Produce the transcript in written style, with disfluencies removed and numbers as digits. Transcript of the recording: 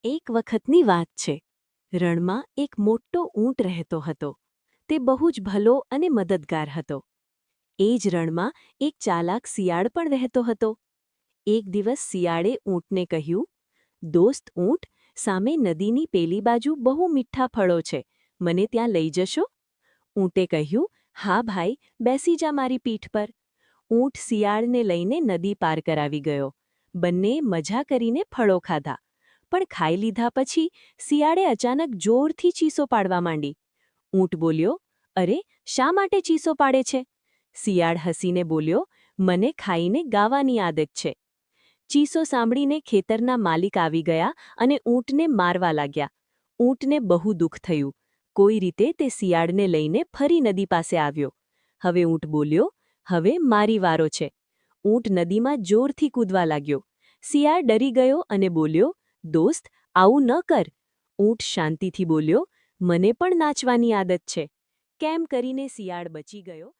એક વખતની વાત છે. રણમાં એક મોટો ઊંટ રહેતો હતો. તે બહુ જ ભલો અને મદદગાર હતો. એ જ રણમાં એક ચાલાક શિયાળ પણ રહેતો હતો. એક દિવસ શિયાળે ઊંટને કહ્યું, "દોસ્ત ઊંટ, સામે નદીની પેલી બાજુ બહુ મીઠા ફળો છે. મને ત્યાં લઈ જશો?" ઊંટે કહ્યું, "હા ભાઈ, બેસી જા મારી પીઠ પર." ઊંટ શિયાળને લઈને નદી પાર કરાવી ગયો. બંનેએ મજા કરીને ફળો ખાધા. પણ ખાઈ લીધા પછી શિયાળે અચાનક જોરથી ચીસો પાડવા માંડી. ઊંટ બોલ્યો, "અરે, શા માટે ચીસો પાડે છે?" શિયાળ હસીને બોલ્યો, "મને ખાઈને ગાવાની આદત છે." ચીસો સાંભળીને ખેતરના માલિક આવી ગયા અને ઊંટને મારવા લાગ્યા. ઊંટને બહુ દુઃખ થયું. કોઈ રીતે તે શિયાળને લઈને ફરી નદી પાસે આવ્યો. હવે ઊંટ બોલ્યો, "હવે મારી વારો છે." ઊંટ નદીમાં જોરથી કૂદવા લાગ્યો. શિયાળ ડરી ગયો અને બોલ્યો, "દોસ્ત, આવું ન કર." ઊંટ શાંતિથી બોલ્યો, "મને પણ નાચવાની આદત છે." કેમ કરીને શિયાળ બચી ગયો.